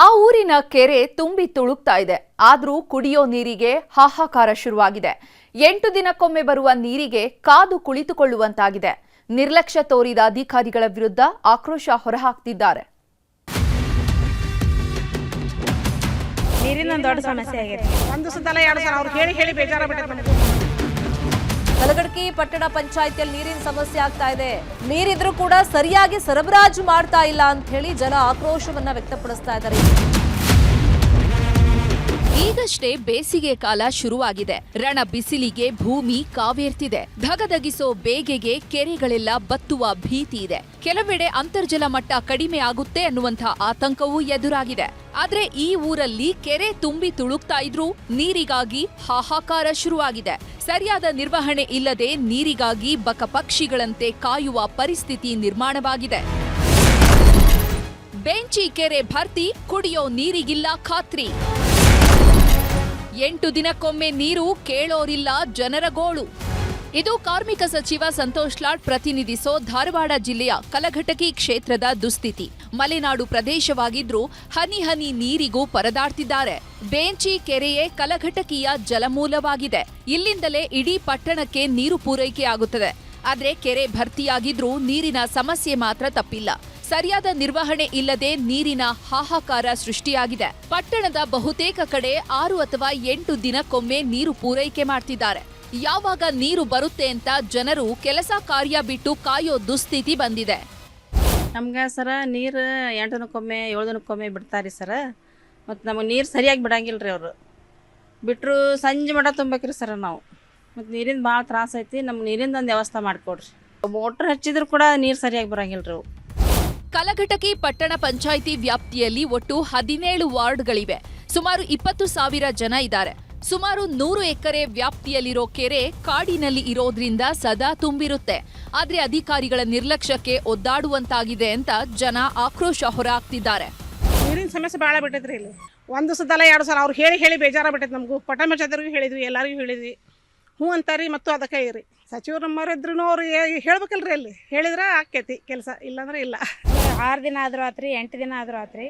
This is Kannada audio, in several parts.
ಆ ಊರಿನ ಕೆರೆ ತುಂಬಿ ತುಳುಕ್ತಾ ಇದೆ. ಆದ್ರೂ ಕುಡಿಯೋ ನೀರಿಗೆ ಹಾಹಾಕಾರ ಶುರುವಾಗಿದೆ. 8 ದಿನಕ್ಕೊಮ್ಮೆ ಬರುವ ನೀರಿಗೆ ಕಾದು ಕುಳಿತುಕೊಳ್ಳುವಂತಾಗಿದೆ. ನಿರ್ಲಕ್ಷ್ಯ ತೋರಿದ ಅಧಿಕಾರಿಗಳ ವಿರುದ್ಧ ಆಕ್ರೋಶ ಹೊರಹಾಕ್ತಿದ್ದಾರೆ. ನೀರಿನ ದೊಡ್ಡ ಸಮಸ್ಯೆ ಆಗಿದೆ. ಒಂದು ಸಲ ಎರಡು ಸಲ ಅವ್ರು ಹೇಳಿ ಬೇಜಾರಾಗ್ಬಿಟ್ಟೆ. ಕಲಘಟಕಿ ಪಟ್ಟಣ ಪಂಚಾಯಿತಿಯಲ್ಲಿ ನೀರಿನ ಸಮಸ್ಯೆ ಆಗ್ತಾ ಇದೆ. ನೀರಿದ್ರೂ ಕೂಡ ಸರಿಯಾಗಿ ಸರಬರಾಜು ಮಾಡ್ತಾ ಇಲ್ಲ ಅಂತ ಹೇಳಿ ಜನ ಆಕ್ರೋಶವನ್ನ ವ್ಯಕ್ತಪಡಿಸ್ತಾ ಇದ್ದಾರೆ. ಈಗಷ್ಟೇ ಬೇಸಿಗೆ ಕಾಲ ಶುರುವಾಗಿದೆ. ರಣ ಬಿಸಿಲಿಗೆ ಭೂಮಿ ಕಾವೇರ್ತಿದೆ. ಧಗಧಗಿಸೋ ಬೇಗೆಗೆ ಕೆರೆಗಳೆಲ್ಲ ಬತ್ತುವ ಭೀತಿ ಇದೆ. ಕೆಲವೆಡೆ ಅಂತರ್ಜಲ ಮಟ್ಟ ಕಡಿಮೆ ಆಗುತ್ತೆ ಅನ್ನುವಂಥ ಆತಂಕವೂ ಎದುರಾಗಿದೆ. ಆದ್ರೆ ಈ ಊರಲ್ಲಿ ಕೆರೆ ತುಂಬಿ ತುಳುಕ್ತಾ ಇದ್ರೂ ನೀರಿಗಾಗಿ ಹಾಹಾಕಾರ ಶುರುವಾಗಿದೆ. ಸರಿಯಾದ ನಿರ್ವಹಣೆ ಇಲ್ಲದೆ ನೀರಿಗಾಗಿ ಬಕಪಕ್ಷಿಗಳಂತೆ ಕಾಯುವ ಪರಿಸ್ಥಿತಿ ನಿರ್ಮಾಣವಾಗಿದೆ. ಬೆಂಚಿ ಕೆರೆ ಭರ್ತಿ, ಕುಡಿಯೋ ನೀರಿಗಿಲ್ಲ ಖಾತ್ರಿ. 8 ದಿನಕ್ಕೊಮ್ಮೆ ನೀರು ಕೇಳೋರಿಲ್ಲ ಜನರ ಗೋಳು. ಇದು ಕಾರ್ಮಿಕ ಸಚಿವ ಸಂತೋಷ್ ಲಾಡ್ ಪ್ರತಿನಿಧಿಸೋ ಧಾರವಾಡ ಜಿಲ್ಲೆಯ ಕಲಘಟಕಿ ಕ್ಷೇತ್ರದ ದುಸ್ಥಿತಿ. ಮಲೆನಾಡು ಪ್ರದೇಶವಾಗಿದ್ರೂ ಹನಿ ಹನಿ ನೀರಿಗೂ ಪರದಾಡ್ತಿದ್ದಾರೆ. ಬೆಂಚಿ ಕೆರೆಯೇ ಕಲಘಟಕಿಯ ಜಲಮೂಲವಾಗಿದೆ. ಇಲ್ಲಿಂದಲೇ ಇಡೀ ಪಟ್ಟಣಕ್ಕೆ ನೀರು ಪೂರೈಕೆ ಆಗುತ್ತದೆ. ಆದ್ರೆ ಕೆರೆ ಭರ್ತಿಯಾಗಿದ್ರೂ ನೀರಿನ ಸಮಸ್ಯೆ ಮಾತ್ರ ತಪ್ಪಿಲ್ಲ. ಸರಿಯಾದ ನಿರ್ವಹಣೆ ಇಲ್ಲದೆ ನೀರಿನ ಹಾಹಾಕಾರ ಸೃಷ್ಟಿಯಾಗಿದೆ. ಪಟ್ಟಣದ ಬಹುತೇಕ ಕಡೆ 6 ಅಥವಾ 8 ದಿನಕ್ಕೊಮ್ಮೆ ನೀರು ಪೂರೈಕೆ ಮಾಡ್ತಿದ್ದಾರೆ. ಯಾವಾಗ ನೀರು ಬರುತ್ತೆ ಅಂತ ಜನರು ಕೆಲಸ ಕಾರ್ಯ ಬಿಟ್ಟು ಕಾಯೋ ದುಸ್ಥಿತಿ ಬಂದಿದೆ. ನಮ್ಗೆ ಸರ ನೀರು 8 ದಿನಕ್ಕೊಮ್ಮೆ 7 ದಿನಕ್ಕೊಮ್ಮೆ ಬಿಡ್ತಾರೆ ಸರ. ಮತ್ತು ನಮಗೆ ನೀರು ಸರಿಯಾಗಿ ಬಿಡಂಗಿಲ್ಲ ರೀ ಅವರು. ಬಿಟ್ಟರು ಸಂಜೆ ಮಠ ತುಂಬೇಕ್ರಿ ಸರ ನಾವು. ಮತ್ತು ನೀರಿಂದ ಭಾಳ ತ್ರಾಸ ಐತಿ. ನಮ್ಗೆ ನೀರಿಂದ ಒಂದು ವ್ಯವಸ್ಥೆ ಮಾಡಿಕೊಡ್ರಿ. ಮೋಟ್ರ್ ಹಚ್ಚಿದ್ರು ಕೂಡ ನೀರು ಸರಿಯಾಗಿ ಬರಂಗಿಲ್ಲ ರೀ ಅವು. ಕಲಘಟಕಿ ಪಟ್ಟಣ ಪಂಚಾಯಿತಿ ವ್ಯಾಪ್ತಿಯಲ್ಲಿ ಒಟ್ಟು 17 ವಾರ್ಡ್ಗಳಿವೆ. ಸುಮಾರು 20,000 ಜನ ಇದ್ದಾರೆ. ಸುಮಾರು 100 ಎಕರೆ ವ್ಯಾಪ್ತಿಯಲ್ಲಿರೋ ಕೆರೆ ಕಾಡಿನಲ್ಲಿ ಇರೋದ್ರಿಂದ ಸದಾ ತುಂಬಿರುತ್ತೆ. ಆದ್ರೆ ಅಧಿಕಾರಿಗಳ ನಿರ್ಲಕ್ಷ್ಯಕ್ಕೆ ಒದ್ದಾಡುವಂತಾಗಿದೆ ಅಂತ ಜನ ಆಕ್ರೋಶ ಹೊರಹಾಕ್ತಿದ್ದಾರೆ. ನೀರಿನ ಸಮಸ್ಯೆ ಭಾಳ ಬಿಟ್ಟೈತ್ರಿ ಇಲ್ಲಿ. ಒಂದು ಸಲ ಎರಡು ಸಲ ಅವ್ರು ಹೇಳಿ ಬೇಜಾರಾಗ್ಬಿಟ್ಟೈತೆ. ನಮಗೂ ಪಟ್ಟಣ ಪಂಚಾಯತ್ರಿಗೂ ಹೇಳಿದ್ವಿ, ಎಲ್ಲರಿಗೂ ಹೇಳಿದ್ವಿ. ಹ್ಞೂ ಅಂತಾರಿ. ಮತ್ತು ಅದಕ್ಕೆ ಇರಿ ಸಚಿವರು ನಮ್ಮವರಿದ್ರು ಅವ್ರು ಹೇಳ್ಬೇಕಲ್ರಿ. ಅಲ್ಲಿ ಹೇಳಿದ್ರೆ ಆಕೈತಿ ಕೆಲಸ, ಇಲ್ಲಾಂದ್ರೆ ಇಲ್ಲ. 6 ದಿನ ಆದರೂ ಆತ್ರಿ, 8 ದಿನ ಆದರೂ ಆತ್ರಿ.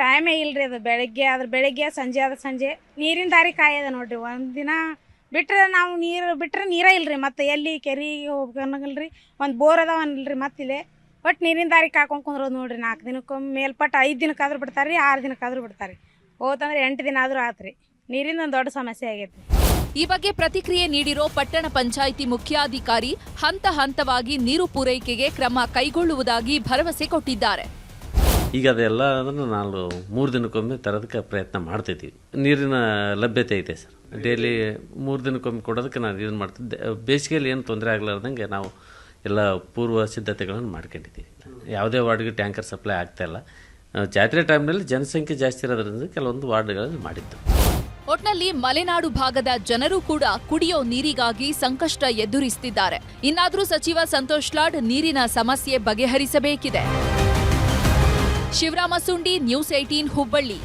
ಟೈಮೇ ಇಲ್ರಿ. ಅದು ಬೆಳಗ್ಗೆ ಆದ್ರೆ ಬೆಳಗ್ಗೆ, ಸಂಜೆ ಆದ್ರೆ ಸಂಜೆ. ನೀರಿನ ದಾರಿ ಕಾಯದ ನೋಡ್ರಿ. ಒಂದು ದಿನ ಬಿಟ್ಟರೆ ನಾವು ನೀರು ಬಿಟ್ಟರೆ ನೀರೇ ಇಲ್ರಿ. ಮತ್ತು ಎಲ್ಲಿ ಕೆರೆಗೆ ಹೋಗ್ಬೇಕನ್ನಗಲ್ರಿ. ಒಂದು ಬೋರ್ ಅದಾವನ್ನಿಲ್ರಿ. ಮತ್ತಿದೆ ಒಟ್ಟು ನೀರಿನ ದಾರಿ ಕಾಯ್ಕೊಂಡು ಕುಂದ್ರೋದು ನೋಡ್ರಿ. 4 ದಿನಕ್ಕೊಮ್ಮೆ ಮೇಲ್ಪಟ್ಟು 5 ದಿನಕ್ಕಾದ್ರೂ ಬಿಡ್ತಾರೆ ರೀ, 6 ದಿನಕ್ಕಾದ್ರೂ ಬಿಡ್ತಾರೆ. ಹೋತಂದ್ರೆ 8 ದಿನ ಆದರೂ ಆತ್ರಿ. ನೀರಿಂದ ಒಂದು ದೊಡ್ಡ ಸಮಸ್ಯೆ ಆಗೈತಿ. ಈ ಬಗ್ಗೆ ಪ್ರತಿಕ್ರಿಯೆ ನೀಡಿರೋ ಪಟ್ಟಣ ಪಂಚಾಯಿತಿ ಮುಖ್ಯಾಧಿಕಾರಿ ಹಂತ ಹಂತವಾಗಿ ನೀರು ಪೂರೈಕೆಗೆ ಕ್ರಮ ಕೈಗೊಳ್ಳುವುದಾಗಿ ಭರವಸೆ ಕೊಟ್ಟಿದ್ದಾರೆ. ಈಗ ಅದೆಲ್ಲ ನಾವು 3 ದಿನಕ್ಕೊಮ್ಮೆ ತರೋದಕ್ಕೆ ಪ್ರಯತ್ನ ಮಾಡ್ತಿದ್ದೀವಿ. ನೀರಿನ ಲಭ್ಯತೆ ಐತೆ ಸರ್. ಡೈಲಿ 3 ದಿನಕ್ಕೊಮ್ಮೆ ಕೊಡೋದಕ್ಕೆ ನಾವು ಇದನ್ನು ಮಾಡ್ತಿದ್ದೆ. ಬೇಸಿಗೆಯಲ್ಲಿ ಏನು ತೊಂದರೆ ಆಗಲಾರ್ದಂಗೆ ನಾವು ಎಲ್ಲ ಪೂರ್ವ ಸಿದ್ಧತೆಗಳನ್ನು ಮಾಡ್ಕೊಂಡಿದ್ದೀವಿ. ಯಾವುದೇ ವಾರ್ಡ್ಗೆ ಟ್ಯಾಂಕರ್ ಸಪ್ಲೈ ಆಗ್ತಾಯಿಲ್ಲ. ಜಾತ್ರೆ ಟೈಮ್ನಲ್ಲಿ ಜನಸಂಖ್ಯೆ ಜಾಸ್ತಿ ಇರೋದ್ರಿಂದ ಕೆಲವೊಂದು ವಾರ್ಡ್ಗಳಲ್ಲಿ ಮಾಡಿದ್ದು. ಒಟ್ನಲ್ಲಿ ಮಲೆನಾಡು ಭಾಗದ ಜನರು ಕೂಡ ಕುಡಿಯೋ ನೀರಿಗಾಗಿ ಸಂಕಷ್ಟ ಎದುರಿಸುತ್ತಿದ್ದಾರೆ. ಇನ್ನಾದರೂ ಸಚಿವ ಸಂತೋಷ್ ಲಾಡ್ ನೀರಿನ ಸಮಸ್ಯೆ ಬಗೆಹರಿಸಬೇಕಿದೆ. ಶಿವರಾಮ ಸುಂಡಿ, ನ್ಯೂಸ್ 18 ಹುಬ್ಬಳ್ಳಿ.